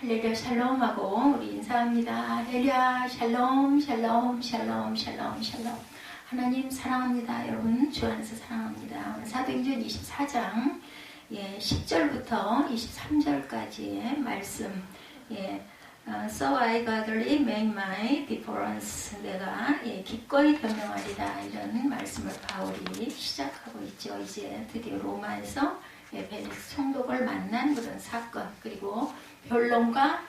할렐루야 샬롬하고 우리 인사합니다. 할렐루야 샬롬 샬롬 샬롬 샬롬 샬롬. 하나님 사랑합니다. 여러분 주 안에서 사랑합니다. 오늘 사도행전 24장 10절부터 23절까지의 말씀. So I gladly make my difference. 내가 기꺼이 변명하리라, 이런 말씀을 바울이 시작하고 있죠. 이제 드디어 로마에서 벨릭스 총독을 만난 그런 사건, 그리고 변론과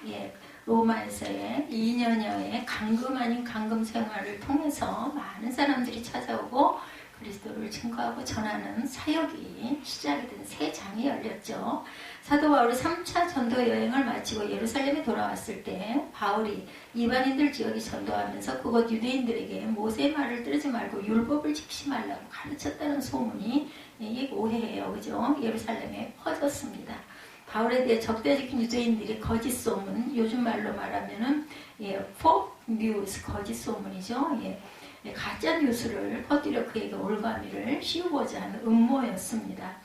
로마에서의 2년여의 강금 아닌 강금 생활을 통해서 많은 사람들이 찾아오고 그리스도를 증거하고 전하는 사역이 시작이 된 새 장이 열렸죠. 사도 바울이 3차 전도 여행을 마치고 예루살렘에 돌아왔을 때 바울이 이방인들 지역에 전도하면서 그곳 유대인들에게 모세의 말을 들으지 말고 율법을 지키지 말라고 가르쳤다는 소문이, 이게 오해예요, 그죠? 예루살렘에 퍼졌습니다. 바울에 대해 적대적인 유대인들이 거짓 소문, 요즘 말로 말하면은 fake news, 거짓 소문이죠. 가짜 뉴스를 퍼뜨려 그에게 올가미를 씌우고자 하는 음모였습니다.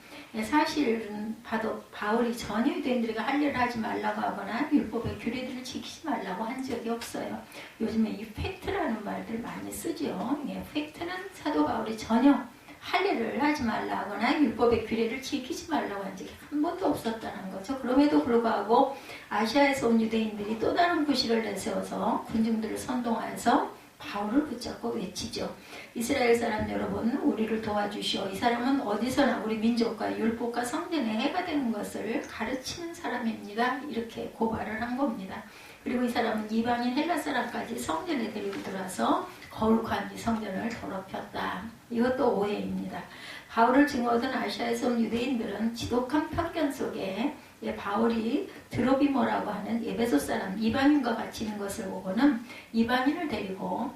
사실은 봐도 바울이 전혀 유대인들에게 할 일을 하지 말라고 하거나 율법의 규례들을 지키지 말라고 한 적이 없어요. 요즘에 이 팩트라는 말들 많이 쓰죠. 팩트는 사도 바울이 전혀 할 일을 하지 말라 하거나 율법의 규례를 지키지 말라고 한 적이 한 번도 없었다는 거죠. 그럼에도 불구하고 아시아에서 온 유대인들이 또 다른 구실을 내세워서 군중들을 선동하여서 바울을 붙잡고 외치죠. 이스라엘 사람 여러분, 우리를 도와주시오. 이 사람은 어디서나 우리 민족과 율법과 성전에 해가 되는 것을 가르치는 사람입니다. 이렇게 고발을 한 겁니다. 그리고 이 사람은 이방인 헬라 사람까지 성전에 데리고 들어와서 거룩한 이 성전을 더럽혔다. 이것도 오해입니다. 바울을 증오하던 아시아에서 온 유대인들은 지독한 편견 속에 바울이 드로비모라고 하는 에베소 사람 이방인과 같이 있는 것을 보고는 이방인을 데리고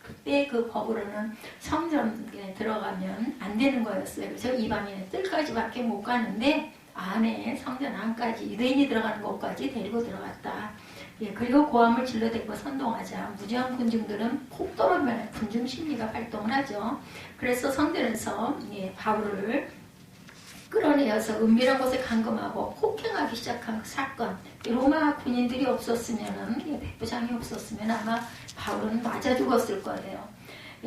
그때 그 법으로는 성전에 들어가면 안 되는 거였어요. 그래서 이방인의 뜰까지밖에 못 가는데 안에 성전 안까지 유대인이 들어가는 곳까지 데리고 들어갔다. 그리고 고함을 질러대고 선동하자 무지한 군중들은 폭도로면 군중 심리가 발동을 하죠. 그래서 성전에서 바울을 끌어내어서 은밀한 곳에 감금하고 폭행하기 시작한 그 사건. 로마 군인들이 없었으면, 백부장이 없었으면 아마 바울은 맞아 죽었을 거예요.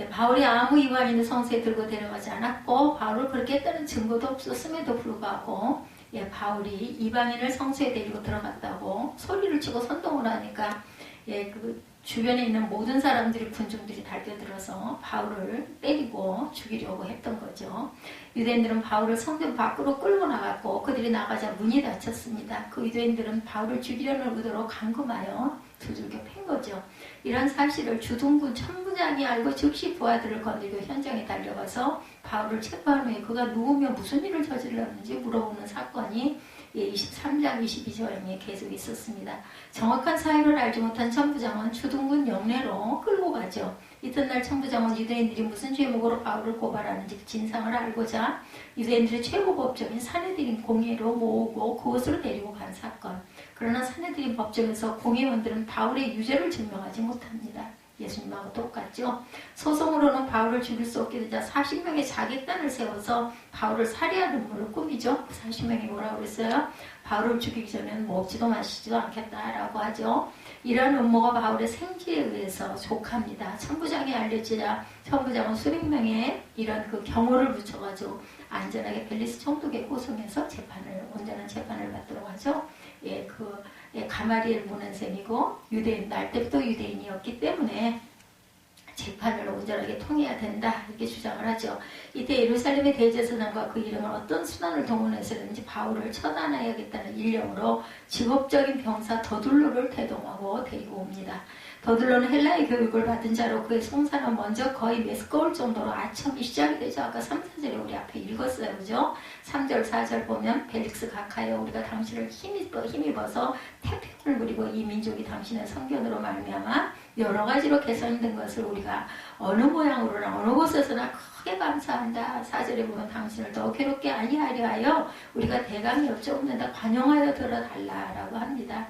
바울이 아무 이방인을 성소에 들고 데려가지 않았고 바울을 그렇게 했다는 증거도 없었음에도 불구하고 바울이 이방인을 성소에 데리고 들어갔다고 소리를 치고 선동을 하니까 그 주변에 있는 모든 사람들이 군중들이 달려들어서 바울을 때리고 죽이려고 했던 거죠. 유대인들은 바울을 성전 밖으로 끌고 나갔고 그들이 나가자 문이 닫혔습니다. 그 유대인들은 바울을 죽이려는 의도로 감금하여 두들겨 팬 거죠. 이런 사실을 주둔군 천부장이 알고 즉시 부하들을 건들고 현장에 달려가서 바울을 체포한 후에 그가 누우며 무슨 일을 저질렀는지 물어보는 사건이 23장 22절에 계속 있었습니다. 정확한 사유를 알지 못한 천부장은 주둔군 영내로 끌고 가죠. 이튿날 천부장은 유대인들이 무슨 죄목으로 바울을 고발하는지 그 진상을 알고자 유대인들의 최고 법정인 사내들인 공회로 모으고 그곳으로 데리고 간 사건. 그러나 사내들인 법정에서 공회원들은 바울의 유죄를 증명하지 못합니다. 예수님하고 똑같죠. 소송으로는 바울을 죽일 수 없게 되자 40명의 자객단을 세워서 바울을 살해하는 음모를 꾸미죠. 40명이 뭐라고 그랬어요? 바울을 죽이기 전에는 먹지도 마시지도 않겠다라고 하죠. 이러한 음모가 바울의 생지에 의해서 족합니다. 천부장이 알려지자 천부장은 수백 명의 이런 그 경호를 붙여가지고 안전하게 벨리스 총독에 고송해서 온전한 재판을 받도록 하죠. 가마리엘 문헌생이고 유대인, 날 때부터 유대인이었기 때문에 재판을 온전하게 통해야 된다, 이렇게 주장을 하죠. 이때 예루살렘의 대제사장과 그 이름을 어떤 수단을 동원해서든지 바울을 처단해야겠다는 일념으로 직업적인 병사 더둘로를 대동하고 데리고 옵니다. 더둘로는 헬라의 교육을 받은 자로 그의 송사는 먼저 거의 메스꺼울 정도로 아첨이 시작이 되죠. 아까 3, 4절에 우리 앞에 읽었어요. 그죠? 3절, 4절 보면 벨릭스 각하여 우리가 당신을 힘입어서 태평을 부리고 이 민족이 당신의 선견으로 말미암아 여러 가지로 개선된 것을 우리가 어느 모양으로나 어느 곳에서나 크게 감사한다. 4절에 보면 당신을 더 괴롭게 아니하려 하여 우리가 대강이 여쭤옵는다. 관용하여 들어달라라고 합니다.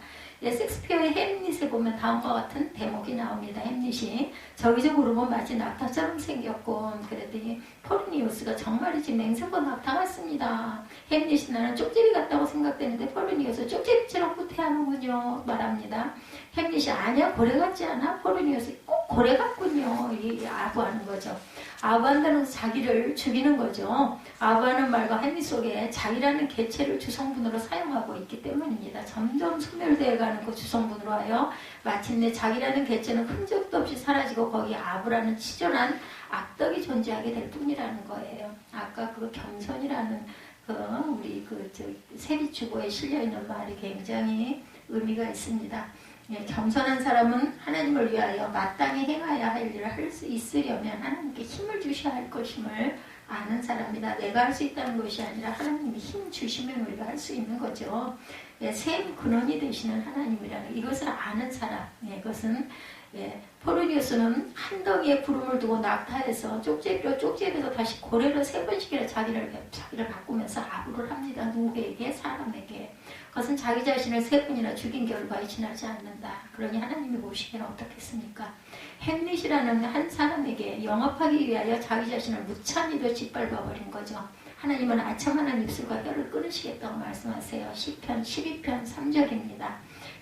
섹스피어의 햄릿에 보면 다음과 같은 대목이 나옵니다. 햄릿이 저기적으로 보면 마치 낙타처럼 생겼고, 그랬더니 포르니우스가 정말이지 맹세코 낙타 같습니다. 햄릿이 나는 쪽제비 같다고 생각되는데 포르니우스 쪽제비처럼 후퇴하는군요 말합니다. 햄릿이 아니야, 고래 같지 않아? 포르니우스 꼭 고래 같군요. 이 아부하는 거죠. 아부한다는 자기를 죽이는 거죠. 아부하는 말과 햄릿 속에 자기라는 개체를 주성분으로 사용하고 있기 때문입니다. 점점 소멸되어가는 그 주성분으로 하여 마침내 자기라는 개체는 흔적도 없이 사라지고 거기 아부라는 치졸한 악덕이 존재하게 될 뿐이라는 거예요. 아까 그 겸손이라는 우리 세리주보에 실려있는 말이 굉장히 의미가 있습니다. 예, 겸손한 사람은 하나님을 위하여 마땅히 행하여야 할 일을 할 수 있으려면 하나님께 힘을 주셔야 할 것임을 아는 사람이다. 내가 할 수 있다는 것이 아니라 하나님이 힘 주시면 우리가 할 수 있는 거죠. 예, 샘 근원이 되시는 하나님이라는 이것을 아는 사람. 예, 이것은 포르니우스는 한 덩이의 구름을 두고 낙타해서 쪽제비에서 다시 고래로 3번씩이나 자기를 바꾸면서 아부를 합니다. 누구에게? 사람에게. 그것은 자기 자신을 3번이나 죽인 결과에 지나지 않는다. 그러니 하나님이 보시기에는 어떻겠습니까? 햄릿이라는 한 사람에게 영업하기 위하여 자기 자신을 무참히도 짓밟아버린 거죠. 하나님은 아첨하는 입술과 혀를 끊으시겠다고 말씀하세요. 시편 12편 3절입니다.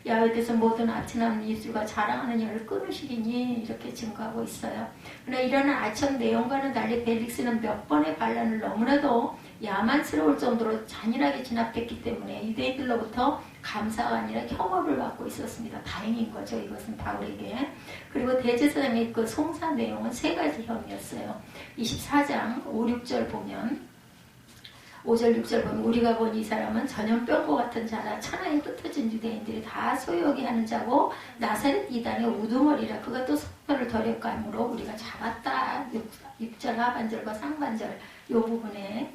야훼께서 모든 아첨하는 입술과 자랑하는 혀를 끊으시리니 이렇게 증거하고 있어요. 그러나 이러한 아첨 내용과는 달리 벨릭스는 몇 번의 반란을 너무나도 야만스러울 정도로 잔인하게 진압했기 때문에 유대인들로부터 감사가 아니라 혐오를 받고 있었습니다. 다행인 거죠. 이것은 바울에게. 그리고 대제사장의 그 송사 내용은 3가지 혐의였어요. 24장 5, 6절 보면 5절 6절 보면 우리가 본 이 사람은 전염병과 같은 자라 천하에 흩어진 유대인들이 다 소유하게 하는 자고 나사렛 이단의 우두머리라 그가 또 속편을 더력감으로 우리가 잡았다. 6절 하반절과 상반절 이 부분에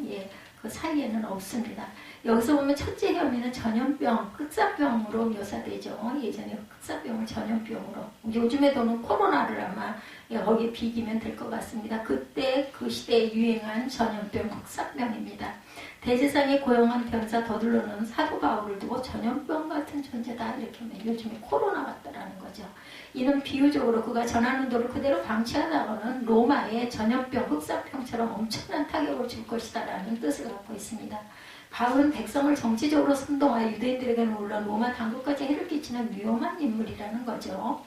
그 사이에는 없습니다. 여기서 보면 첫째 혐의는 전염병, 흑사병으로 묘사되죠. 예전에 흑사병을 전염병으로. 요즘에도는 코로나를 아마 거기에 비기면 될 것 같습니다. 그때 그 시대에 유행한 전염병, 흑사병입니다. 대제사장이 고용한 변사 더들로는 사도 바울을 두고 전염병 같은 존재다 이렇게 하면 요즘에 코로나 같다라는 거죠. 이는 비유적으로 그가 전하는 도를 그대로 방치하다가는 로마의 전염병, 흑사병처럼 엄청난 타격을 줄 것이다라는 뜻을 갖고 있습니다. 바울은 백성을 정치적으로 선동하여 유대인들에게는 물론 로마 당국까지 해를 끼치는 위험한 인물이라는 거죠.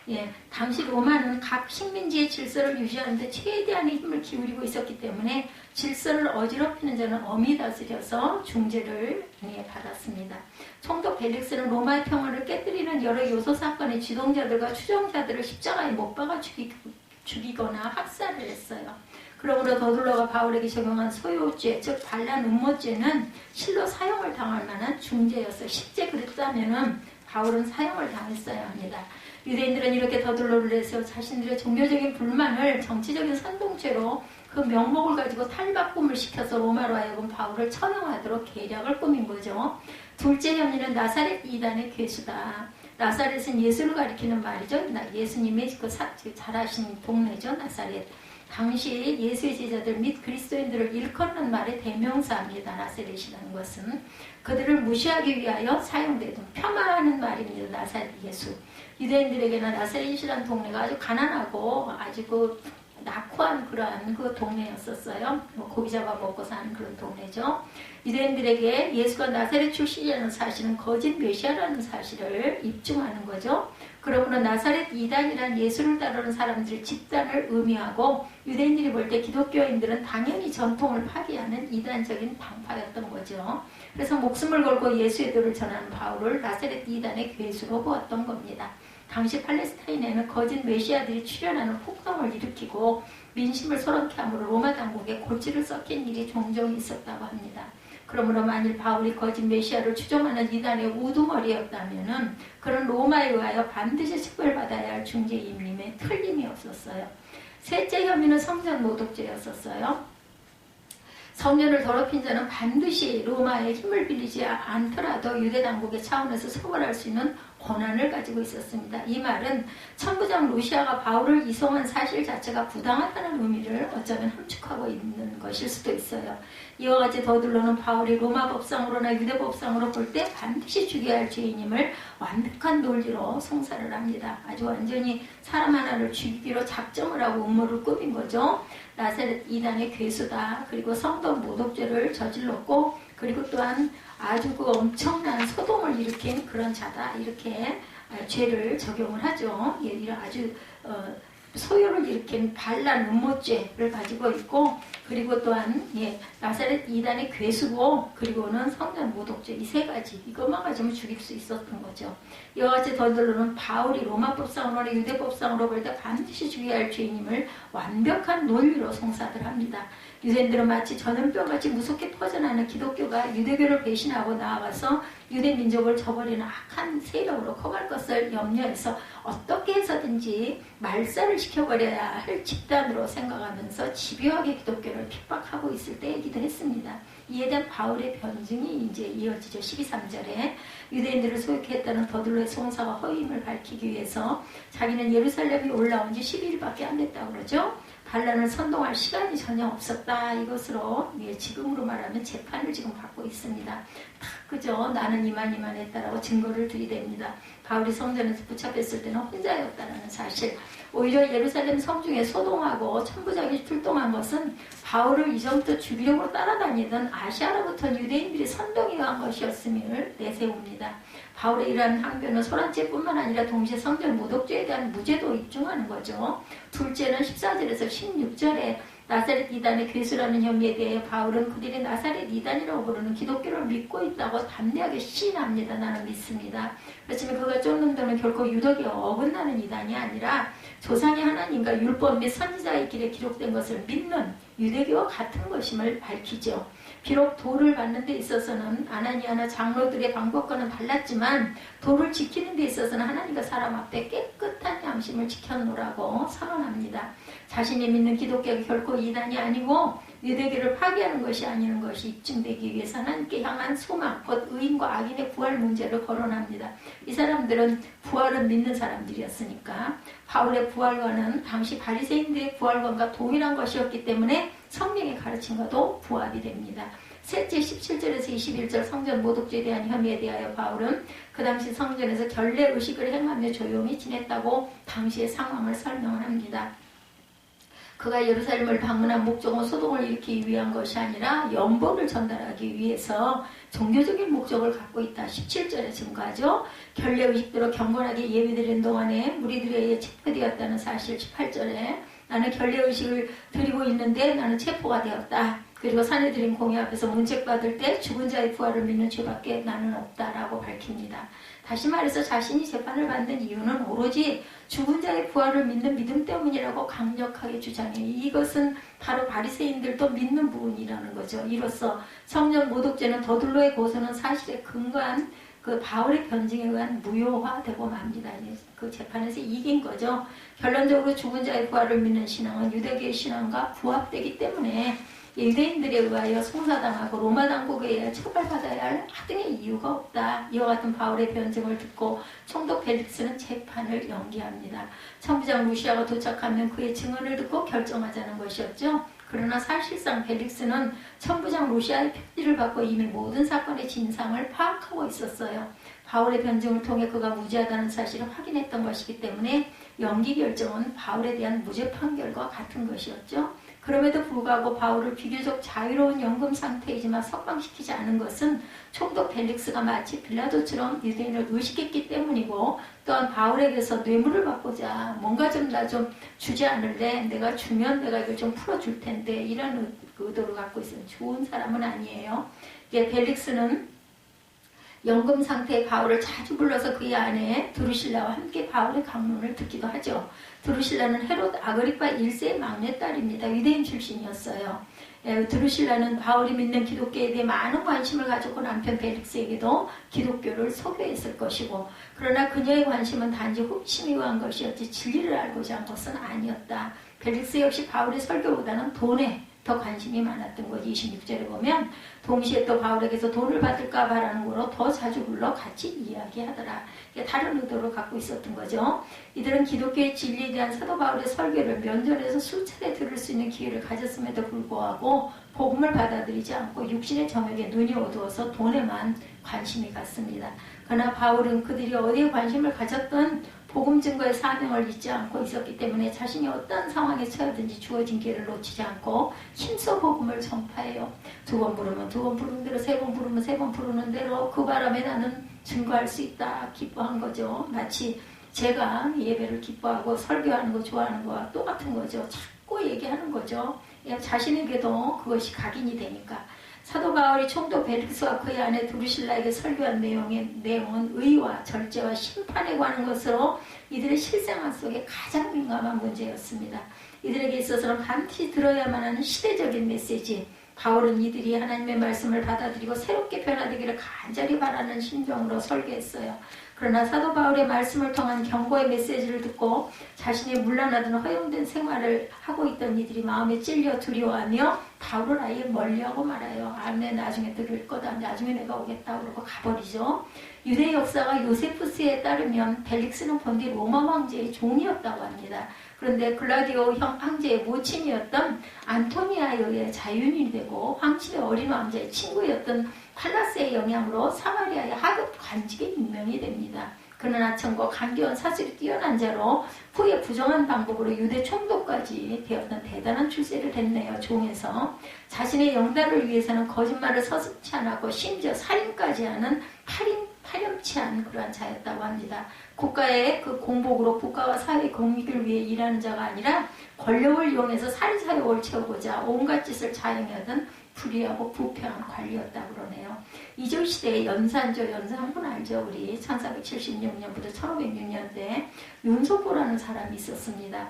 예, 당시 로마는 각 식민지의 질서를 유지하는데 최대한의 힘을 기울이고 있었기 때문에 질서를 어지럽히는 자는 엄히 다스려서 중재를 받았습니다. 총독 벨릭스는 로마의 평화를 깨뜨리는 여러 요소 사건의 지동자들과 추종자들을 십자가에 못 박아 죽이거나 학살을 했어요. 그러므로 더둘러가 바울에게 적용한 소요죄, 즉 반란 음모죄는 실로 사형을 당할 만한 중죄였어요. 실제 그랬다면은 바울은 사형을 당했어야 합니다. 유대인들은 이렇게 더둘러를 내세워 자신들의 종교적인 불만을 정치적인 선동죄로 그 명목을 가지고 탈바꿈을 시켜서 로마로 하여금 바울을 처형하도록 계략을 꾸민 거죠. 둘째 혐의는 나사렛 이단의 괴수다. 나사렛은 예수를 가리키는 말이죠. 예수님의 잘하신 동네죠. 나사렛. 당시 예수의 제자들 및 그리스도인들을 일컫는 말의 대명사입니다. 나사렛이라는 것은 그들을 무시하기 위하여 사용되던 폄하하는 말입니다. 나사렛 예수. 유대인들에게는 나사렛이라는 동네가 아주 가난하고 아주 낙후한 그러한 그 동네였었어요. 고기 잡아 먹고 사는 그런 동네죠. 유대인들에게 예수가 나사렛 출신이라는 사실은 거짓 메시아라는 사실을 입증하는 거죠. 그러므로 나사렛 이단이란 예수를 따르는 사람들의 집단을 의미하고 유대인들이 볼 때 기독교인들은 당연히 전통을 파기하는 이단적인 당파였던 거죠. 그래서 목숨을 걸고 예수의 도를 전하는 바울을 나사렛 이단의 괴수로 보았던 겁니다. 당시 팔레스타인에는 거짓 메시아들이 출현하는 폭동을 일으키고 민심을 소란케 함으로 로마 당국에 골치를 썩힌 일이 종종 있었다고 합니다. 그러므로 만일 바울이 거짓 메시아를 추종하는 이단의 우두머리였다면 그런 로마에 의하여 반드시 처벌받아야 할 중재임님에 틀림이 없었어요. 셋째 혐의는 성전 모독죄였었어요. 성전을 더럽힌 자는 반드시 로마의 힘을 빌리지 않더라도 유대 당국의 차원에서 처벌할 수 있는 권한을 가지고 있었습니다. 이 말은 천부장 루시아가 바울을 이송한 사실 자체가 부당하다는 의미를 어쩌면 함축하고 있는 것일 수도 있어요. 이와 같이 더둘러는 바울이 로마 법상으로나 유대 법상으로 볼 때 반드시 죽여야 할 죄인임을 완벽한 논리로 송사를 합니다. 아주 완전히 사람 하나를 죽이기로 작정을 하고 음모를 꾸민 거죠. 나사렛 이단의 괴수다. 그리고 성도 모독죄를 저질렀고, 그리고 또한 아주 그 엄청난 소동을 일으킨 그런 자다. 이렇게 죄를 적용을 하죠. 이런 아주 소요를 일으킨 반란 음모죄를 가지고 있고, 그리고 또한 나사렛 이단의 괴수고, 그리고는 성전 모독죄, 이 세 가지 이것만 가지면 죽일 수 있었던 거죠. 이와 같이 더들로는 바울이 로마법상으로나 유대법상으로 볼 때 반드시 죽여야 할 죄인임을 완벽한 논리로 송사들 합니다. 유대인들은 마치 전염병같이 무섭게 퍼져나가는 기독교가 유대교를 배신하고 나아가서 유대 민족을 저버리는 악한 세력으로 커갈 것을 염려해서 어떻게 해서든지 말살을 시켜버려야 할 집단으로 생각하면서 집요하게 기독교를 핍박하고 있을 때이기도 했습니다. 이에 대한 바울의 변증이 이제 이어지죠. 12~13절에 유대인들을 소유했다는 더들로의 송사와 허위임을 밝히기 위해서 자기는 예루살렘이 올라온 지 12일밖에 안 됐다고 그러죠. 반란을 선동할 시간이 전혀 없었다. 이것으로 지금으로 말하면 재판을 지금 받고 있습니다. 다 그죠? 나는 이만했다라고 증거를 들이댑니다. 바울이 성전에서 붙잡혔을 때는 혼자였다는 사실. 오히려 예루살렘 성중에 소동하고 천부장이 출동한 것은 바울을 이전부터 죽이려고 따라다니던 아시아로부터 유대인들이 선동해 간 것이었음을 내세웁니다. 바울의 이러한 항변은 소란죄뿐만 아니라 동시에 성전 모독죄에 대한 무죄도 입증하는 거죠. 둘째는 14절에서 16절에 나사렛 이단의 괴수라는 혐의에 대해 바울은 그들이 나사렛 이단이라고 부르는 기독교를 믿고 있다고 담대하게 시인합니다. 나는 믿습니다. 그렇지만 그가 쫓는 자는 결코 유독에 어긋나는 이단이 아니라 조상의 하나님과 율법 및 선지자의 길에 기록된 것을 믿는 유대교와 같은 것임을 밝히죠. 비록 도를 받는 데 있어서는 아나니아나 장로들의 방법과는 달랐지만 도를 지키는 데 있어서는 하나님과 사람 앞에 깨끗한 양심을 지켜놓으라고 선언합니다. 자신이 믿는 기독교가 결코 이단이 아니고 유대교를 파괴하는 것이 아니는 것이 입증되기 위해서 하나님께 향한 소망, 곧 의인과 악인의 부활 문제를 거론합니다. 이 사람들은 부활을 믿는 사람들이었으니까 바울의 부활과는 당시 바리새인들의 부활관과 동일한 것이었기 때문에 성경의 가르침과도 부합이 됩니다. 셋째 17절에서 21절 성전 모독죄에 대한 혐의에 대하여 바울은 그 당시 성전에서 결례 의식을 행하며 조용히 지냈다고 당시의 상황을 설명을 합니다. 그가 예루살렘을 방문한 목적은 소동을 일으키기 위한 것이 아니라 연복을 전달하기 위해서 종교적인 목적을 갖고 있다. 17절에 증거하죠. 결례의식대로 경건하게 예배드리는 동안에 무리들에 의해 체포되었다는 사실. 18절에 나는 결례의식을 드리고 있는데 나는 체포가 되었다. 그리고 사내들인 공회 앞에서 문책받을 때 죽은 자의 부활을 믿는 죄밖에 나는 없다라고 밝힙니다. 다시 말해서 자신이 재판을 받는 이유는 오로지 죽은 자의 부활을 믿는 믿음 때문이라고 강력하게 주장해요. 이것은 바로 바리새인들도 믿는 부분이라는 거죠. 이로써 성전 모독죄는 더둘로의 고소는 사실에 근거한 그 바울의 변증에 의한 무효화되고 맙니다. 그 재판에서 이긴 거죠. 결론적으로 죽은 자의 부활을 믿는 신앙은 유대교의 신앙과 부합되기 때문에 유대인들에 의하여 송사당하고 로마 당국에 의해 처벌받아야 할 하등의 이유가 없다. 이와 같은 바울의 변증을 듣고 총독 벨릭스는 재판을 연기합니다. 천부장 루시아가 도착하면 그의 증언을 듣고 결정하자는 것이었죠. 그러나 사실상 벨릭스는 천부장 루시아의 편지를 받고 이미 모든 사건의 진상을 파악하고 있었어요. 바울의 변증을 통해 그가 무죄하다는 사실을 확인했던 것이기 때문에 연기 결정은 바울에 대한 무죄 판결과 같은 것이었죠. 그럼에도 불구하고 바울을 비교적 자유로운 연금 상태이지만 석방시키지 않은 것은 총독 벨릭스가 마치 빌라도처럼 유대인을 의식했기 때문이고, 또한 바울에게서 뇌물을 받고자 뭔가 좀 나 좀 주지 않을래, 내가 주면 내가 이걸 좀 풀어줄 텐데, 이런 의도를 갖고 있어요. 좋은 사람은 아니에요. 벨릭스는 연금 상태의 바울을 자주 불러서 그의 아내 드루실라와 함께 바울의 강론을 듣기도 하죠. 드루실라는 헤롯 아그리파 1세의 막내딸입니다. 유대인 출신이었어요. 드루실라는 바울이 믿는 기독교에 대해 많은 관심을 가지고 남편 벨릭스에게도 기독교를 소개했을 것이고, 그러나 그녀의 관심은 단지 호기심에 의한 것이었지 진리를 알고자 한 것은 아니었다. 벨릭스 역시 바울의 설교보다는 돈에 더 관심이 많았던 거지. 26절에 보면 동시에 또 바울에게서 돈을 받을까 바라는 거로 더 자주 불러 같이 이야기하더라. 다른 의도를 갖고 있었던 거죠. 이들은 기독교의 진리에 대한 사도 바울의 설교를 면전에서 수차례 들을 수 있는 기회를 가졌음에도 불구하고 복음을 받아들이지 않고 육신의 정욕에 눈이 어두워서 돈에만 관심이 갔습니다. 그러나 바울은 그들이 어디에 관심을 가졌든 복음 증거의 사명을 잊지 않고 있었기 때문에 자신이 어떤 상황에 처하든지 주어진 기회를 놓치지 않고 힘써 복음을 전파해요. 2번 부르면 2번 부르는 대로, 3번 부르면 3번 부르는 대로 그 바람에 나는 증거할 수 있다. 기뻐한 거죠. 마치 제가 예배를 기뻐하고 설교하는 거 좋아하는 거와 똑같은 거죠. 자꾸 얘기하는 거죠. 자신에게도 그것이 각인이 되니까. 사도 바울이 총독 벨릭스와 그의 아내 두루실라에게 설교한 내용은 의와 절제와 심판에 관한 것으로 이들의 실생활 속에 가장 민감한 문제였습니다. 이들에게 있어서는 반드시 들어야만 하는 시대적인 메시지. 바울은 이들이 하나님의 말씀을 받아들이고 새롭게 변화되기를 간절히 바라는 심정으로 설교했어요. 그러나 사도 바울의 말씀을 통한 경고의 메시지를 듣고 자신이 물러나던 허용된 생활을 하고 있던 이들이 마음에 찔려 두려워하며 바울을 아예 멀리하고 말아요. 내 나중에 들을 거다. 나중에 내가 오겠다. 그러고 가버리죠. 유대 역사가 요세푸스에 따르면 벨릭스는 본디 로마 황제의 종이었다고 합니다. 그런데 글라디오 황제의 모친이었던 안토니아의 자윤이 되고 황실의 어린 왕자의 친구였던 팔라스의 영향으로 사마리아의 하급 관직에 임명이 됩니다. 그는 하천과 간교한 사실이 뛰어난 자로 후에 부정한 방법으로 유대 총독까지 되었던 대단한 출세를 했네요. 종에서 자신의 영달을 위해서는 거짓말을 서슴지 않았고 심지어 살인까지 하는 파렴치한 그러한 자였다고 합니다. 국가의 그 공복으로 국가와 사회 공익을 위해 일하는 자가 아니라 권력을 이용해서 살인사욕을 채우고자 온갖 짓을 자행하던 불의하고 부패한 관리였다고 그러네요. 이조 시대의 연산군 알죠? 우리 1476년부터 1506년대 윤소보라는 사람이 있었습니다.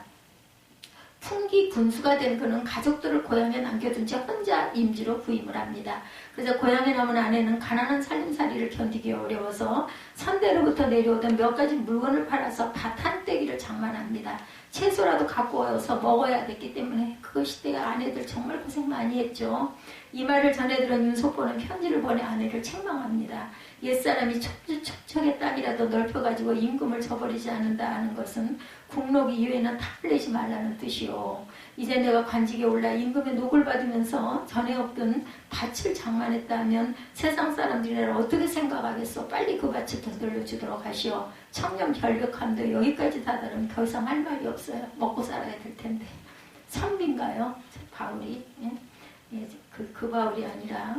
풍기 군수가 된 그는 가족들을 고향에 남겨둔 채 혼자 임지로 부임을 합니다. 그래서 고향에 남은 아내는 가난한 살림살이를 견디기 어려워서 산대로부터 내려오던 몇 가지 물건을 팔아서 밭 한 떼기를 장만합니다. 채소라도 갖고 와서 먹어야 됐기 때문에 그 시대의 아내들 정말 고생 많이 했죠. 이 말을 전해 들은 윤소보는 편지를 보내 아내를 책망합니다. 옛사람이 척척의 땅이라도 넓혀가지고 임금을 저버리지 않는다 하는 것은 국록 이후에는 탑을 내지 말라는 뜻이요. 이제 내가 관직에 올라 임금의 녹을 받으면서 전에 없던 밭을 장만했다면 세상 사람들이 어떻게 생각하겠어. 빨리 그 밭을 더 돌려주도록 하시오. 청렴 결백함도 여기까지 다다르면 더 이상 할 말이 없어요. 먹고 살아야 될 텐데. 선비인가요? 바울이? 예, 그 바울이 아니라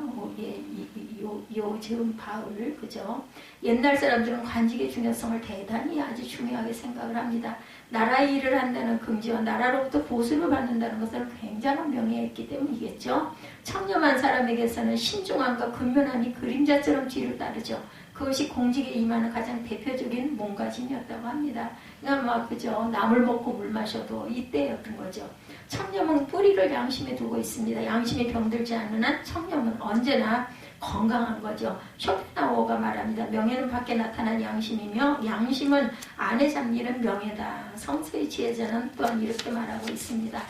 요즘 바울, 그죠? 옛날 사람들은 관직의 중요성을 대단히 아주 중요하게 생각을 합니다. 나라의 일을 한다는 금지와 나라로부터 보수를 받는다는 것은 굉장한 명예였기 때문이겠죠. 청렴한 사람에게서는 신중함과 근면함이 그림자처럼 뒤를 따르죠. 그것이 공직에 임하는 가장 대표적인 몸가짐이었다고 합니다. 그러니까 그죠? 나물 먹고 물 마셔도 이때였던 거죠. 청렴은 뿌리를 양심에 두고 있습니다. 양심이 병들지 않는 한 청렴은 언제나 건강한 거죠. 쇼펜하우어가 말합니다. 명예는 밖에 나타난 양심이며 양심은 안에 잠기는 명예다. 성서의 지혜자는 또한 이렇게 말하고 있습니다.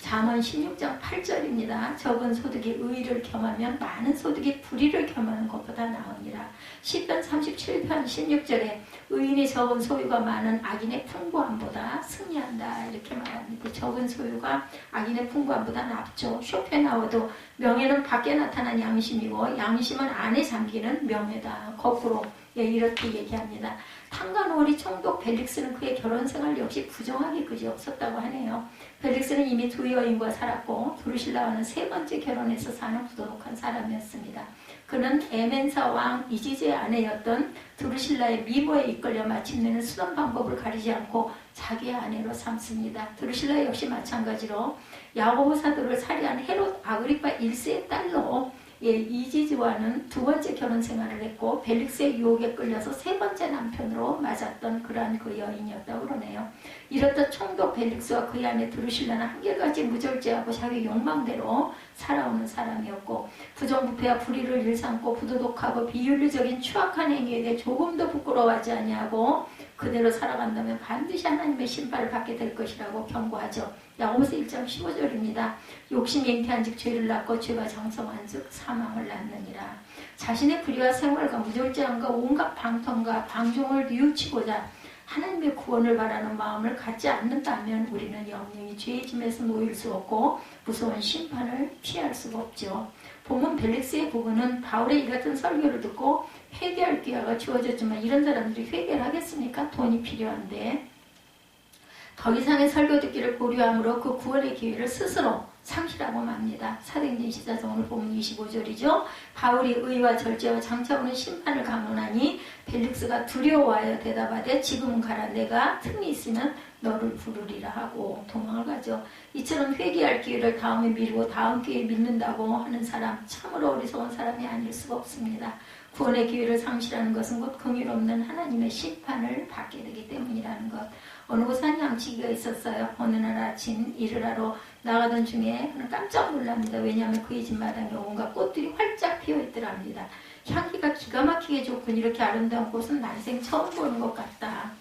잠언 16장 8절입니다. 적은 소득이 의의를 겸하면 많은 소득이 불의를 겸하는 것보다 나으니라. 시편 37편 16절에 의인의 적은 소유가 많은 악인의 풍부함보다 승리한다. 이렇게 말합니다. 적은 소유가 악인의 풍부함보다 낫죠. 쇼펜하우어도 명예는 밖에 나타난 양심이고 양심은 안에 잠기는 명예다. 거꾸로 이렇게 얘기합니다. 탕가노리 총독 벨릭스는 그의 결혼생활 역시 부정하기 그지없었다고 하네요. 벨릭스는 이미 두 여인과 살았고 두루실라와는 세 번째 결혼해서 사는 부도덕한 사람이었습니다. 그는 에멘사 왕 이지제의 아내였던 두루실라의 미모에 이끌려 마침내는 수단 방법을 가리지 않고 자기의 아내로 삼습니다. 두루실라 역시 마찬가지로 야고보 사도를 살해한 헤롯 아그리파 1세의 딸로 이지지와는 두 번째 결혼 생활을 했고 벨릭스의 유혹에 끌려서 세 번째 남편으로 맞았던 그러한 그 여인이었다고 그러네요. 이렇듯 총독 벨릭스와 그의 아내 두루실라는 한결같이 무절제하고 자기 욕망대로 살아오는 사람이었고 부정부패와 불의를 일삼고 부도덕하고 비윤리적인 추악한 행위에 대해 조금도 부끄러워하지 아니하고 그대로 살아간다면 반드시 하나님의 심판을 받게 될 것이라고 경고하죠. 야고보서 1장 15절입니다. 욕심이 잉태한 즉 죄를 낳고 죄가 장성한 즉 사망을 낳느니라. 자신의 불의와 생활과 무절제함과 온갖 방통과 방종을 뉘우치고자 하나님의 구원을 바라는 마음을 갖지 않는다면 우리는 영영이 죄의 짐에서 놓일 수 없고 무서운 심판을 피할 수가 없죠. 본문 벨릭스의 부부는 바울의 이 같은 설교를 듣고 회개할 기회가 주어졌지만 이런 사람들이 회개를 하겠습니까? 돈이 필요한데. 더 이상의 설교 듣기를 고려함으로 그 구원의 기회를 스스로 상실하고 맙니다. 사도행전 14장 오늘 보면 25절이죠. 바울이 의와 절제와 장차 오는 심판을 강론하니 벨릭스가 두려워하여 대답하되 지금은 가라. 내가 틈이 있으면 너를 부르리라 하고 도망을 가죠. 이처럼 회개할 기회를 다음에 미루고 다음 기회에 미룬다고 하는 사람 참으로 어리석은 사람이 아닐 수가 없습니다. 구원의 기회를 상실하는 것은 곧 긍휼없는 하나님의 심판을 받게 되기 때문이라는 것. 어느 곳에 한 양치기가 있었어요. 어느 날 아침 일을 하러 나가던 중에 깜짝 놀랍니다. 왜냐하면 그의 집 마당에 온갖 꽃들이 활짝 피어있더랍니다. 향기가 기가 막히게 좋군. 이렇게 아름다운 꽃은 난생 처음 보는 것 같다.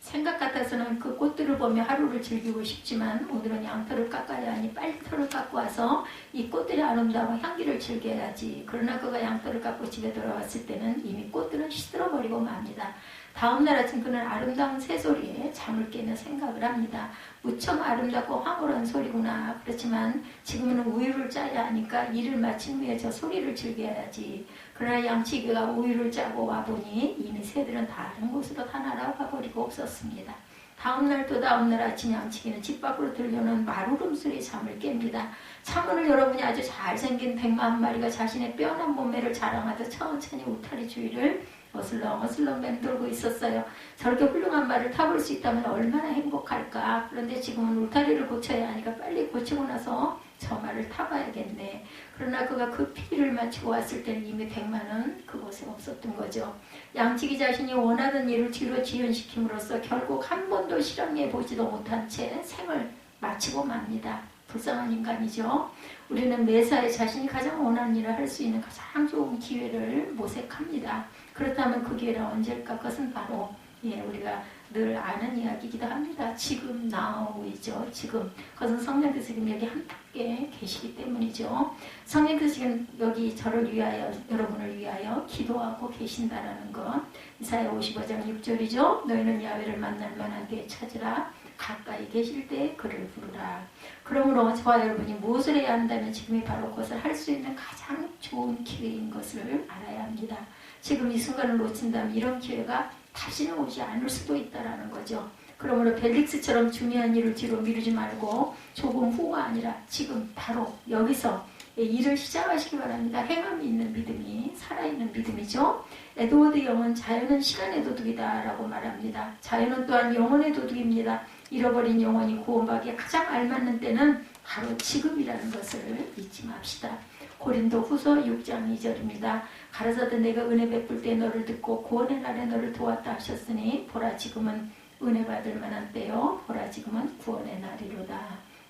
생각 같아서는 그 꽃들을 보며 하루를 즐기고 싶지만 오늘은 양털을 깎아야 하니 빨리 털을 깎고 와서 이 꽃들의 아름다운 향기를 즐겨야지. 그러나 그가 양털을 깎고 집에 돌아왔을 때는 이미 꽃들은 시들어버리고 맙니다. 다음날 아침 그는 아름다운 새소리에 잠을 깨며 생각을 합니다. 무척 아름답고 황홀한 소리구나. 그렇지만 지금은 우유를 짜야 하니까 일을 마친 후에 저 소리를 즐겨야지. 그러나 양치기가 우유를 짜고 와보니 이미 새들은 다른 곳으로 다 날아가버리고 없었습니다. 다음날 또 다음날 아침 양치기는 집 밖으로 들려오는 말울음소리에 잠을 깹니다. 창문을 열어보니 아주 잘생긴 100만 마리가 자신의 빼어난 몸매를 자랑하듯 천천히 울타리 주위를 어슬렁어슬렁 맴돌고 있었어요. 저렇게 훌륭한 말을 타볼 수 있다면 얼마나 행복할까. 그런데 지금은 울타리를 고쳐야 하니까 빨리 고치고 나서 저 말을 타봐야겠네. 그러나 그가 그 피를 마치고 왔을 때는 이미 100만은 그곳에 없었던 거죠. 양치기 자신이 원하던 일을 뒤로 지연시킴으로써 결국 한 번도 실행해보지도 못한 채 생을 마치고 맙니다. 불쌍한 인간이죠. 우리는 매사에 자신이 가장 원하는 일을 할 수 있는 가장 좋은 기회를 모색합니다. 그렇다면 그 기회가 언제일까? 그것은 바로 우리가 늘 아는 이야기이기도 합니다. 지금 now이죠. 지금. 그것은 성령께서 지금 여기 함께 계시기 때문이죠. 성령께서 지금 여기 저를 위하여 여러분을 위하여 기도하고 계신다라는 것. 이사야 55장 6절이죠. 너희는 야훼를 만날 만한 데에 찾으라. 가까이 계실 때 그를 부르라. 그러므로 저와 여러분이 무엇을 해야 한다면 지금이 바로 그것을 할 수 있는 가장 좋은 기회인 것을 알아야 합니다. 지금 이 순간을 놓친다면 이런 기회가 다시는 오지 않을 수도 있다는 거죠. 그러므로 벨릭스처럼 중요한 일을 뒤로 미루지 말고 조금 후가 아니라 지금 바로 여기서 일을 시작하시기 바랍니다. 행함이 있는 믿음이 살아있는 믿음이죠. 에드워드 영은 자연은 시간의 도둑이다 라고 말합니다. 자연은 또한 영혼의 도둑입니다. 잃어버린 영혼이 구원받기에 가장 알맞는 때는 바로 지금이라는 것을 잊지 맙시다. 고린도 후서 6장 2절입니다. 가라사대 내가 은혜 베풀 때 너를 듣고 구원의 날에 너를 도왔다 하셨으니 보라 지금은 은혜 받을 만한 때요. 보라 지금은 구원의 날이로다.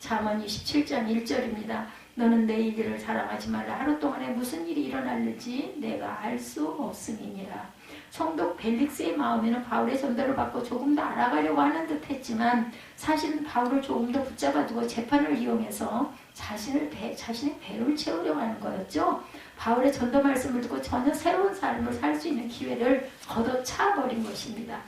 잠언 27장 1절입니다. 너는 내일 일을 자랑하지 말라. 하루 동안에 무슨 일이 일어날는지 내가 알 수 없음이니라. 성도 벨릭스의 마음에는 바울의 전달을 받고 조금 더 알아가려고 하는 듯 했지만 사실은 바울을 조금 더 붙잡아두고 재판을 이용해서 자신의 배를 채우려고 하는 거였죠. 바울의 전도 말씀을 듣고 전혀 새로운 삶을 살 수 있는 기회를 걷어차버린 것입니다.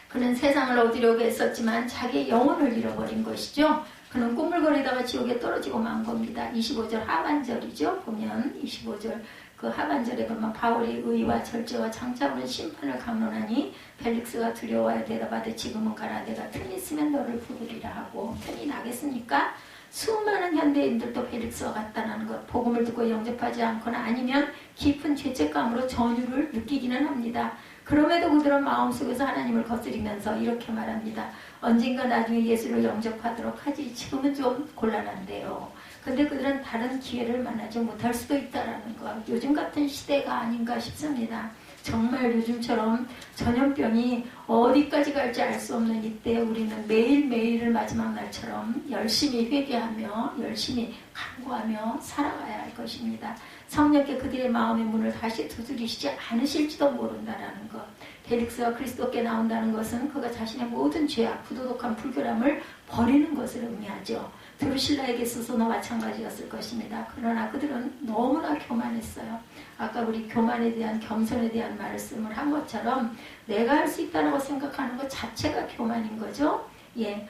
그는 세상을 얻으려고 했었지만 자기의 영혼을 잃어버린 것이죠. 그는 꾸물거리다가 지옥에 떨어지고 만 겁니다. 25절 하반절이죠. 보면 25절 그 하반절에 보면 바울이 의와 절제와 장차 오는 심판을 강론하니 벨릭스가 두려워하여 대답하되 지금은 가라. 내가 틈이 있으면 너를 부르리라 하고 틈이 나겠습니까? 수많은 현대인들도 벨릭스와 같다는 것, 복음을 듣고 영접하지 않거나 아니면 깊은 죄책감으로 전율을 느끼기는 합니다. 그럼에도 그들은 마음속에서 하나님을 거스리면서 이렇게 말합니다. 언젠가 나중에 예수를 영접하도록 하지. 지금은 좀 곤란한데요. 근데 그들은 다른 기회를 만나지 못할 수도 있다는 것. 요즘 같은 시대가 아닌가 싶습니다. 정말 요즘처럼 전염병이 어디까지 갈지 알 수 없는 이때 우리는 매일매일을 마지막 날처럼 열심히 회개하며 열심히 간구하며 살아가야 할 것입니다. 성령께 그들의 마음의 문을 다시 두드리시지 않으실지도 모른다라는 것. 펠릭스가 그리스도께 나온다는 것은 그가 자신의 모든 죄악, 부도덕한 불결함을 버리는 것을 의미하죠. 드루실라에게 있어서도 마찬가지였을 것입니다. 그러나 그들은 너무나 교만했어요. 아까 우리 교만에 대한, 겸손에 대한 말씀을 한 것처럼 내가 할 수 있다고 생각하는 것 자체가 교만인 거죠. 예.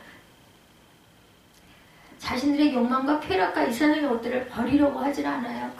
자신들의 욕망과 쾌락과 이 세상의 것들을 버리려고 하질 않아요.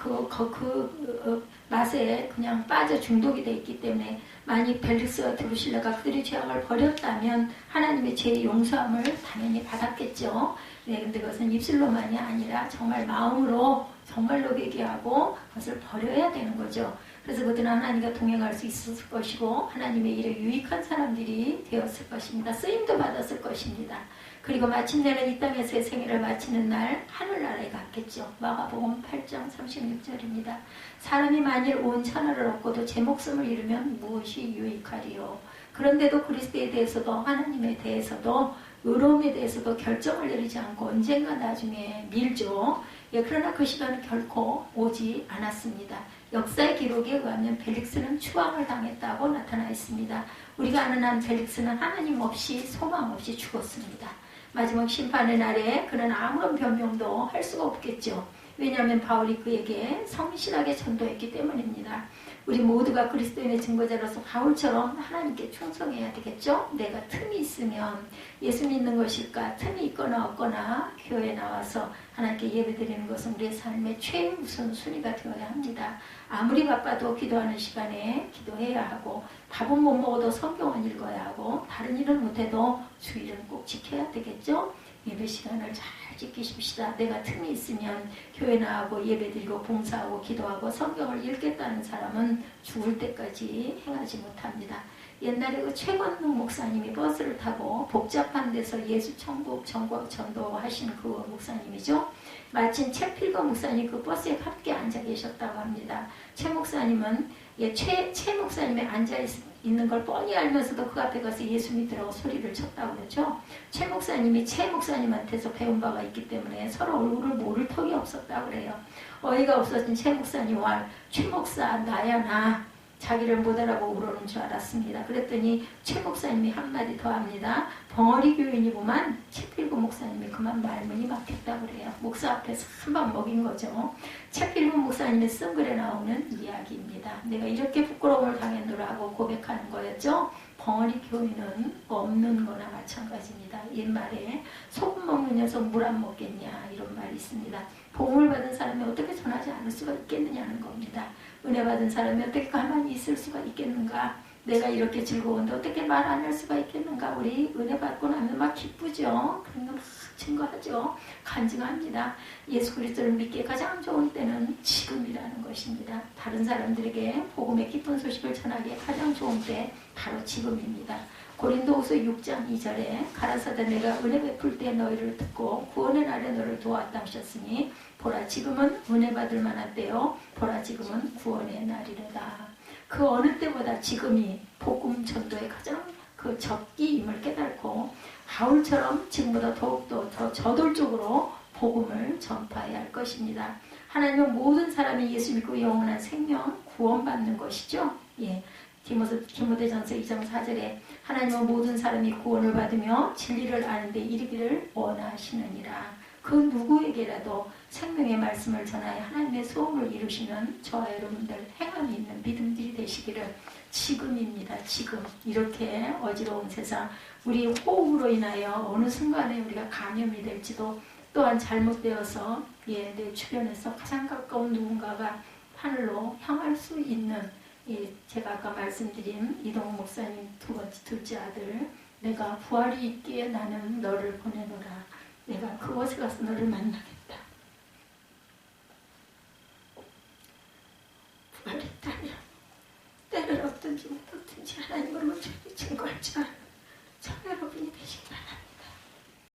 맛에 그냥 빠져 중독이 되어 있기 때문에 만약 벨릭스와 드루실라가 그들의 죄악을 버렸다면 하나님의 죄의 용서함을 당연히 받았겠죠. 네, 근데 그것은 입술로만이 아니라 정말 마음으로 정말로 회개하고 그것을 버려야 되는 거죠. 그래서 그들은 하나님과 동행할 수 있었을 것이고 하나님의 일에 유익한 사람들이 되었을 것입니다. 쓰임도 받았을 것입니다. 그리고 마침내는 이 땅에서의 생애를 마치는 날 하늘나라에 갔겠죠. 마가복음 8장 36절입니다. 사람이 만일 온 천하를 얻고도 제 목숨을 잃으면 무엇이 유익하리요. 그런데도 그리스도에 대해서도 하나님에 대해서도 의로움에 대해서도 결정을 내리지 않고 언젠가 나중에 밀죠. 예, 그러나 그 시간은 결코 오지 않았습니다. 역사의 기록에 의하면 벨릭스는 추방을 당했다고 나타나 있습니다. 우리가 아는 한 벨릭스는 하나님 없이 소망 없이 죽었습니다. 마지막 심판의 날에 그는 아무런 변명도 할 수가 없겠죠. 왜냐하면 바울이 그에게 성실하게 전도했기 때문입니다. 우리 모두가 그리스도인의 증거자로서 바울처럼 하나님께 충성해야 되겠죠. 내가 틈이 있으면 예수 믿는 것일까, 틈이 있거나 없거나 교회에 나와서 하나님께 예배드리는 것은 우리의 삶의 최우선 순위가 되어야 합니다. 아무리 바빠도 기도하는 시간에 기도해야 하고, 밥은 못 먹어도 성경은 읽어야 하고, 다른 일은 못해도 주일은 꼭 지켜야 되겠죠. 예배 시간을 잘 지키십시다. 내가 틈이 있으면 교회 나가고 예배드리고 봉사하고 기도하고 성경을 읽겠다는 사람은 죽을 때까지 행하지 못합니다. 옛날에 그 최건능 목사님이 버스를 타고 복잡한 데서 예수 천국 전도하신 그 목사님이죠. 마침 채필거 목사님 그 버스에 함께 앉아 계셨다고 합니다. 최 목사님은 최 목사님이 앉아 있는 걸 뻔히 알면서도 그 앞에 가서 예수 믿으라고 소리를 쳤다고 그러죠. 최 목사님이 최 목사님한테서 배운 바가 있기 때문에 서로 얼굴을 모를 턱이 없었다고 그래요. 어이가 없어진 최 목사님 와, 최 목사 나야 나. 자기를 못 알아보고 그러는 줄 알았습니다. 그랬더니 최 목사님이 한마디 더 합니다. 벙어리 교인이구만. 채필구 목사님이 그만 말문이 막혔다고 그래요. 목사 앞에서 한 방 먹인 거죠. 채필구 목사님의 쓴 글에 나오는 이야기입니다. 내가 이렇게 부끄러움을 당했노라 하고 고백하는 거였죠. 벙어리 교인은 없는 거나 마찬가지입니다. 옛말에 소금 먹는 녀석 물 안 먹겠냐 이런 말이 있습니다. 복음을 받은 사람이 어떻게 전하지 않을 수가 있겠느냐는 겁니다. 은혜 받은 사람이 어떻게 가만히 있을 수가 있겠는가? 내가 이렇게 즐거운데 어떻게 말 안 할 수가 있겠는가? 우리 은혜 받고 나면 막 기쁘죠. 그런 거 막 증거하죠. 간증합니다. 예수 그리스도를 믿기에 가장 좋은 때는 지금이라는 것입니다. 다른 사람들에게 복음의 기쁜 소식을 전하기에 가장 좋은 때 바로 지금입니다. 고린도후서 6장 2절에 가라사대 내가 은혜 베풀 때 너희를 듣고 구원의 날에 너를 도왔다 하셨으니 보라 지금은 은혜 받을 만한 때요 보라 지금은 구원의 날이로다. 그 어느 때보다 지금이 복음 전도의 가장 그 적기임을 깨닫고 바울처럼 지금보다 더욱더 더 저돌적으로 복음을 전파해야 할 것입니다. 하나님은 모든 사람이 예수 믿고 영원한 생명 구원받는 것이죠. 예. 디모데전서 2장 4절에 하나님은 모든 사람이 구원을 받으며 진리를 아는 데 이르기를 원하시느니라. 그 누구에게라도 생명의 말씀을 전하여 하나님의 소원을 이루시는 저와 여러분들 행함이 있는 믿음들이 되시기를 지금입니다. 지금 이렇게 어지러운 세상 우리 호흡으로 인하여 어느 순간에 우리가 감염이 될지도 또한 잘못되어서 내 주변에서 가장 가까운 누군가가 하늘로 향할 수 있는 제가 아까 말씀드린 이동욱 목사님 둘째 아들 내가 부활이 있기에 나는 너를 보내노라. 내가 그곳에 가서 너를 만나겠다. 부활했다면 때를 얻든지 못 얻든지 하나님으로 증거할 줄 아는 저 여러분이 되시기 바랍니다.